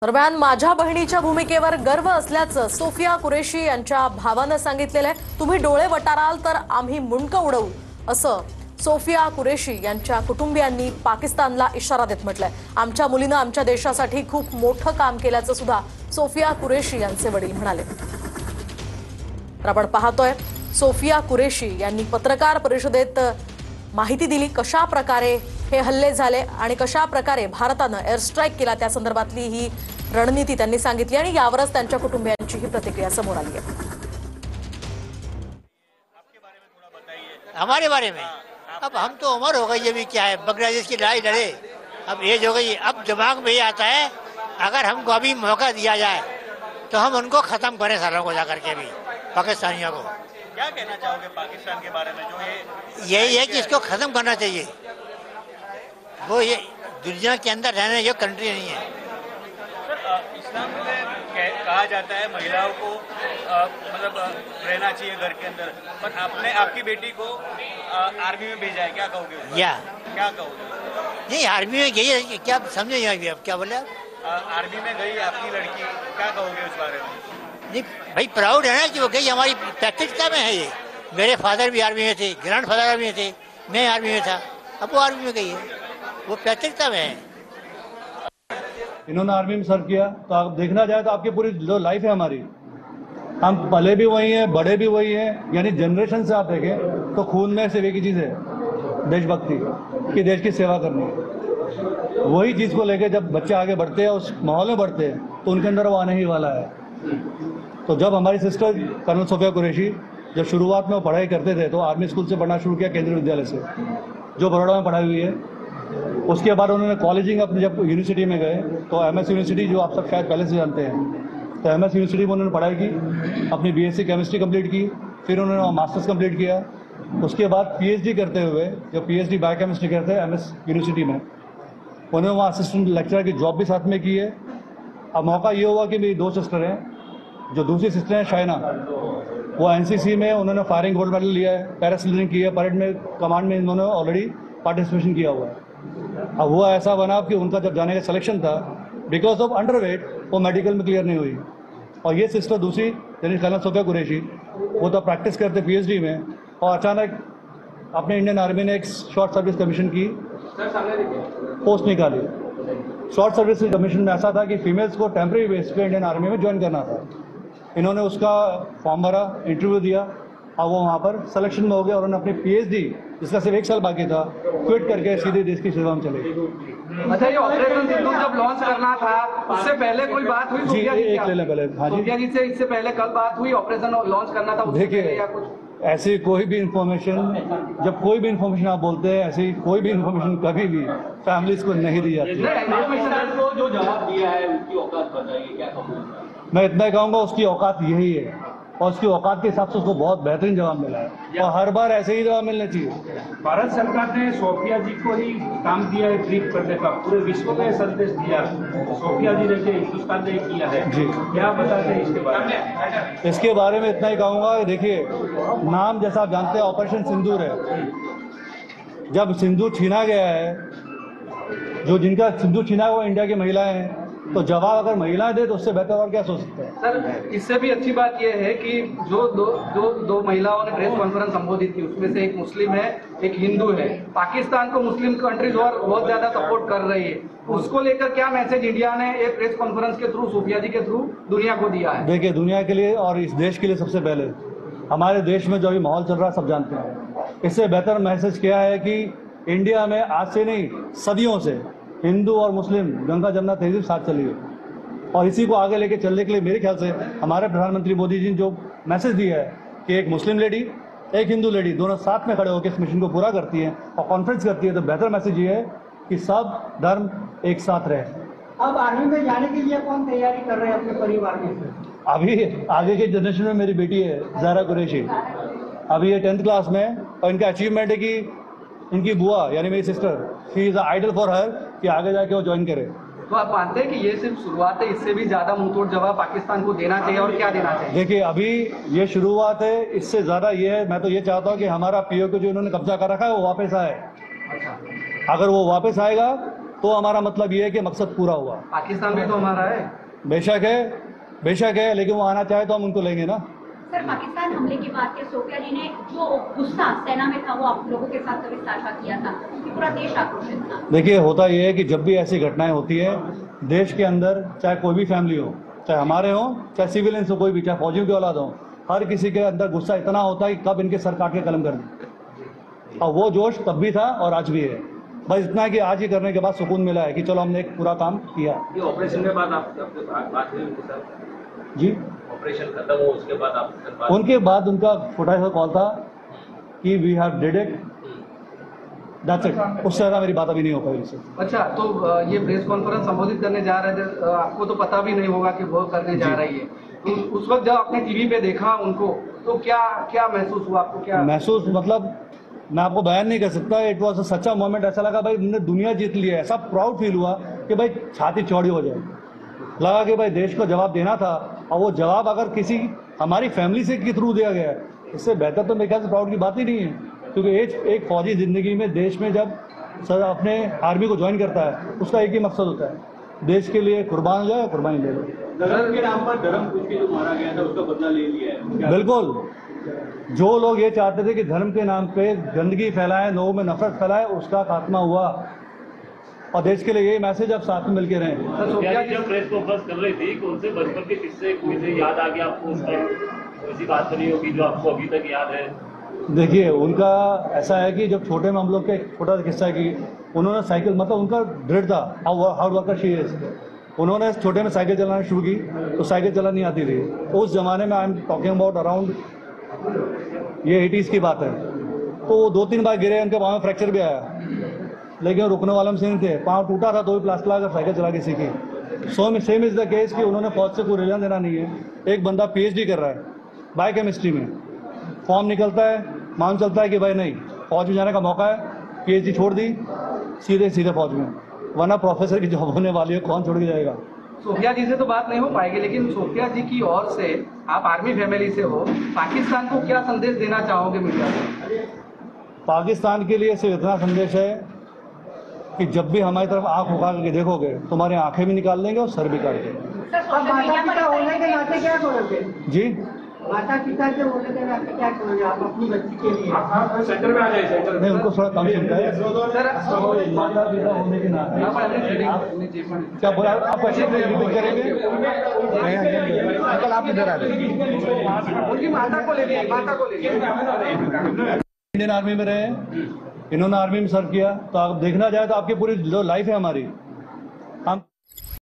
दरम्यान माझ्या बहिणीच्या भूमिकेवर गर्व असल्याचं सोफिया कुरेशी यांच्या भावानं सांगितलेलं आहे। तुम्ही डोळे वटाराल तर आम्ही मुंडकं उडवू असं सोफिया कुरेशी यांच्या कुटुंबियांनी पाकिस्तानला इशारा देत म्हटलंय। आमच्या मुलीनं आमच्या देशासाठी खूप मोठं काम केल्याचं सुद्धा सोफिया कुरेशी यांचे वडील म्हणाले। तर आपण पाहतोय सोफिया कुरेशी यांनी पत्रकार परिषदेत माहिती दिली कशा प्रकारे हे हल्ले झाले आणि कशा प्रकारे भारतानं एअर स्ट्राईक केला त्या संदर्भातली ही रणनीती त्यांनी सांगितली आणि यावरच त्यांच्या कुटुंबियांची ही प्रतिक्रिया समोर आली आहे। हमारे बारे में अब हम तो उम्र हो गई, अभी क्या है, बांग्लादेश की लड़ाई लड़े, अब एज हो गई। अब दिमाग में ये आता है अगर हमको अभी मौका दिया जाए तो हम उनको खत्म करें सालों को जाकर के भी, पाकिस्तानियों को। क्या कहना चाहोगे पाकिस्तान के बारे में जो यही है कि इसको खत्म करना चाहिए। वो ये दुनिया के अंदर रहने जो कंट्री नहीं है। इस्लाम में कहा जाता है महिलाओं को मतलब रहना चाहिए घर के अंदर, पर आपने आपकी बेटी को आर्मी में भेजा है, क्या कहोगे? क्या कहोगे? नहीं, आर्मी में गई है, क्या समझे अभी आप क्या बोले? आर्मी में गई आपकी लड़की, क्या कहोगे उस बारे में? नहीं भाई, प्राउड है ना कि वो गई। हमारी पैक्टिकता में है ये। मेरे फादर भी आर्मी में थे, ग्रैंड फादर आर्मी में थे, मैं आर्मी में था, अब वो आर्मी में गई है, वो पैतृकता में है। इन्होंने आर्मी में सर्व किया तो आप देखना जाए तो आपकी पूरी जो लाइफ है हमारी, हम पले भी वही हैं, बड़े भी वही हैं, यानी जनरेशन से आप देखें तो खून में सिर्फ एक ही चीज़ है, देशभक्ति कि देश की सेवा करनी। वही चीज़ को लेके जब बच्चे आगे बढ़ते हैं, उस माहौल में बढ़ते हैं, तो उनके अंदर वो आने ही वाला है। तो जब हमारी सिस्टर कर्नल सोफिया कुरैशी जब शुरुआत में वो पढ़ाई करते थे तो आर्मी स्कूल से पढ़ना शुरू किया, केंद्रीय विद्यालय से जो बड़ौदा में पढ़ाई हुई है। उसके बाद उन्होंने कॉलेजिंग अपनी जब यूनिवर्सिटी में गए तो एमएस यूनिवर्सिटी, जो आप सब शायद पहले से जानते हैं, तो एमएस यूनिवर्सिटी में उन्होंने पढ़ाई की, अपनी बीएससी केमिस्ट्री कंप्लीट की, फिर उन्होंने मास्टर्स कंप्लीट किया। उसके बाद पीएचडी करते हुए, जो पीएचडी बायोकेमिस्ट्री करते हैं एमएस यूनिवर्सिटी में, उन्होंने वहाँ असिस्टेंट लेक्चरर की जॉब भी साथ में की है। अब मौका ये हुआ कि मेरी दो सिस्टर हैं, जो दूसरी सिस्टर हैं शाइना, वो एनसीसी में उन्होंने फायरिंग गोल्ड मेडल लिया है, पैरासिलिंग की है, परेड में कमांड में इन्होंने ऑलरेडी पार्टिसिपेशन किया हुआ है। अब वो ऐसा बना कि उनका जब जाने का सिलेक्शन था, बिकॉज ऑफ अंडरवेट वो मेडिकल में क्लियर नहीं हुई। और ये सिस्टर दूसरी यानी कर्नल सोफिया कुरैशी, वो तो प्रैक्टिस करते पीएचडी में, और अचानक अपने इंडियन आर्मी ने एक शॉर्ट सर्विस कमीशन की पोस्ट निकाली। शॉर्ट सर्विस कमीशन में ऐसा था कि फीमेल्स को टेम्प्रेरी बेस पे इंडियन आर्मी में ज्वाइन करना था। इन्होंने उसका फॉर्म भरा, इंटरव्यू दिया, और वो वहाँ पर सिलेक्शन में हो गया और उन्होंने अपनी पीएचडी, जिसका सिर्फ 1 साल बाकी था, क्विट करके सीधे देश की सेवा में चले गए। अच्छा, ये ऑपरेशन सिंदूर जब लॉन्च करना था उससे पहले कोई बात हुई? जी, एक ले लें पहले। हाँ जी, सोफिया जी से इससे पहले कल बात हुई ऑपरेशन लॉन्च करना था? देखिए, ऐसी कोई भी इंफॉर्मेशन, जब कोई भी इंफॉर्मेशन आप बोलते हैं, ऐसी कोई भी इंफॉर्मेशन कभी भी फैमिलीज को नहीं दी जाती। जो जवाब दिया है उसकी औकात बताइए, क्या कहूँगा? मैं इतना ही कहूँगा, उसकी औकात यही है और उसकी औकात के हिसाब से उसको बहुत बेहतरीन जवाब मिला है, और हर बार ऐसे ही जवाब मिलना चाहिए। भारत सरकार ने सोफिया जी को ही काम दिया है ब्रीफ करने का, पूरे विश्व में संदेश दिया, सोफिया जी ने हिंदुस्तान ने किया है जी। क्या बताते हैं इसके बारे में? इसके बारे में इतना ही कहूँगा, देखिए, नाम जैसा आप जानते हैं ऑपरेशन सिंदूर है। जब सिंदूर छीना गया है, जो जिनका सिंदूर छीना है वो इंडिया की महिलाएं हैं, तो जवाब अगर महिलाएं दे तो उससे बेहतर और क्या सोच सकते हैं? सर, इससे भी अच्छी बात यह है कि जो दो महिलाओं ने प्रेस कॉन्फ्रेंस संबोधित की, उसमें से एक मुस्लिम है, एक हिंदू है। पाकिस्तान को मुस्लिम कंट्रीज और बहुत ज्यादा सपोर्ट कर रही है, उसको लेकर क्या मैसेज इंडिया ने एक प्रेस कॉन्फ्रेंस के थ्रू, सोफिया जी के थ्रू दुनिया को दिया है? देखिए, दुनिया के लिए और इस देश के लिए सबसे पहले, हमारे देश में जो अभी माहौल चल रहा है सब जानते हैं, इससे बेहतर मैसेज क्या है कि इंडिया में आज से नहीं, सदियों से हिंदू और मुस्लिम गंगा जमुना तहजीब साथ चली है, और इसी को आगे लेके चलने के लिए मेरे ख्याल से हमारे प्रधानमंत्री मोदी जी ने जो मैसेज दिया है कि एक मुस्लिम लेडी, एक हिंदू लेडी, दोनों साथ में खड़े होकर इस मिशन को पूरा करती हैं और कॉन्फ्रेंस करती है, तो बेहतर मैसेज ये है कि सब धर्म एक साथ रहे। अब आर्मी में जाने के लिए कौन तैयारी कर रहे हैं अपने परिवार में से? अभी आगे के जनरेशन में मेरी बेटी है ज़हरा कुरैशी, अभी ये 10th क्लास में, और इनका अचीवमेंट है कि इनकी बुआ यानी मेरी sister, she is idol for her, कि आगे जाके वो ज्वाइन करे। तो आप मानते हैं कि ये सिर्फ शुरुआत है, इससे भी ज्यादा मुंहतोड़ जवाब पाकिस्तान को देना चाहिए, और क्या देना चाहिए? देखिए, अभी ये शुरुआत है, इससे ज्यादा ये है, मैं तो ये चाहता हूँ कि हमारा पीओके जो इन्होंने कब्जा कर रखा है वो वापस आए। अगर वो वापस आएगा तो हमारा मतलब ये है कि मकसद पूरा हुआ। पाकिस्तान भी तो हमारा है। बेशक है, लेकिन वो आना चाहे तो हम उनको लेंगे ना। सर, पाकिस्तान हमले के बाद के सोफिया जी ने जो गुस्सा सेना में था वो आप लोगों के साथ कभी साझा किया था, क्योंकि पूरा देश आक्रोशित था। देखिए, होता ये है कि जब भी ऐसी घटनाएं होती है देश के अंदर, चाहे कोई भी फैमिली हो, चाहे हमारे हो, चाहे सिविलियंस हो, कोई भी, चाहे फौजियों की औलाद हो, हर किसी के अंदर गुस्सा इतना होता है कि कब इनके सर काट के कलम कर दें। और वो जोश तब भी था और आज भी है। बस इतना है कि आज ही करने के बाद सुकून मिला है कि चलो हमने एक पूरा काम किया। ये ऑपरेशन के बाद आपसे बात हुई उनके साथ? जी, ऑपरेशन खत्म हो उसके बाद आपसे बात? उनके बाद उनका छोटा सा कॉल था कि we have did it, that's it. उससे ज़्यादा मेरी बात अभी नहीं हो पाई उससे। अच्छा, तो ये प्रेस कॉन्फ्रेंस संबोधित करने जा रहे थे, आपको तो पता भी नहीं होगा कि वो करने जा रही है, तो उस वक्त जब आपने टीवी पे देखा उनको, तो क्या महसूस हुआ आपको? क्या महसूस, मतलब मैं आपको बयान नहीं कर सकता। इट वॉज अ सच्चा मोमेंट। ऐसा लगा भाई हमने दुनिया जीत ली है। ऐसा प्राउड फील हुआ कि भाई छाती चौड़ी हो जाए। लगा कि भाई देश को जवाब देना था, और वो जवाब अगर किसी हमारी फैमिली से के थ्रू दिया गया है, इससे बेहतर तो मेरे ख्याल से प्राउड की बात ही नहीं है। क्योंकि एक फौजी जिंदगी में देश में जब सर अपने आर्मी को ज्वाइन करता है, उसका एक ही मकसद होता है, देश के लिए कुर्बान हो जाए, कुर्बानी ले लो। धर्म के नाम पर धर्म पूछ के जो मारा गया था उसका बदला ले लिया है। बिल्कुल, जो लोग ये चाहते थे कि धर्म के नाम पे गंदगी फैलाएं, लोगों में नफरत फैलाएं, उसका खात्मा हुआ। और देश के लिए यही मैसेज अब साथ में मिलकर रहें। सोफिया जी जब प्रेस कॉन्फ्रेंस कर रही थी, कौन से बचपन के किस्से मुझे याद आ गया आपको? उस टाइम ऐसी बात बनी होगी जो आपको अभी तक याद है? देखिए, उनका ऐसा है कि जब छोटे में हम लोग का एक छोटा सा किस्सा है कि उन्होंने साइकिल, मतलब उनका दृढ़ था, हार्ड वर्कर शी इज। उन्होंने छोटे में साइकिल चलाना शुरू की तो साइकिल चलानी आती थी। तो उस जमाने में I am talking about around ये 80s की बात है। तो वो 2-3 बार गिरे, उनके पाँव में फ्रैक्चर भी आया, लेकिन रुकने वाले में से नहीं थे। पाँव टूटा था तो भी प्लास्टर लगाकर साइकिल चला के सीखी। सेम इज द केस कि उन्होंने फौज से कोई रिलेशन देना नहीं है। एक बंदा PhD कर रहा है बायोकेमिस्ट्री में, फॉर्म निकलता है, मालूम चलता है कि भाई नहीं, फौज में जाने का मौका है, PhD छोड़ दी, सीधे फौज में, वरना प्रोफेसर की जॉब होने वाली है, कौन छोड़ के जाएगा। सोफिया जी से तो बात नहीं हो पाएगी, लेकिन सोफिया जी की ओर से, आप आर्मी फैमिली से हो, पाकिस्तान को क्या संदेश देना चाहोगे मीडिया को? पाकिस्तान के लिए सिर्फ इतना संदेश है कि जब भी हमारी तरफ आंख उठा करके देखोगे, तुम्हारी आंखें भी निकाल देंगे और सर भी काट देंगे। सर, अब सोशल मीडिया माता पिता होने के नाते पर क्या करोगे? जी, माता पिता के होने के नाते क्या करोगे आप अपनी बच्ची के लिए? आप सेंटर में आ जाए, सेंटर में। नहीं, उनको थोड़ा कम सुनता है। सर, माता पिता होने के नाते आप क्या बोला? आप ऐसे रिपीट करेंगे? अंकल आप इधर आ रहे। उनकी माता को ले लिया, माता को ले लिया। इंडियन आर्मी में रहे, इन्होंने आर्मी में सर्व किया, तो आप देखना जाए तो आपकी पूरी जो लाइफ है हमारी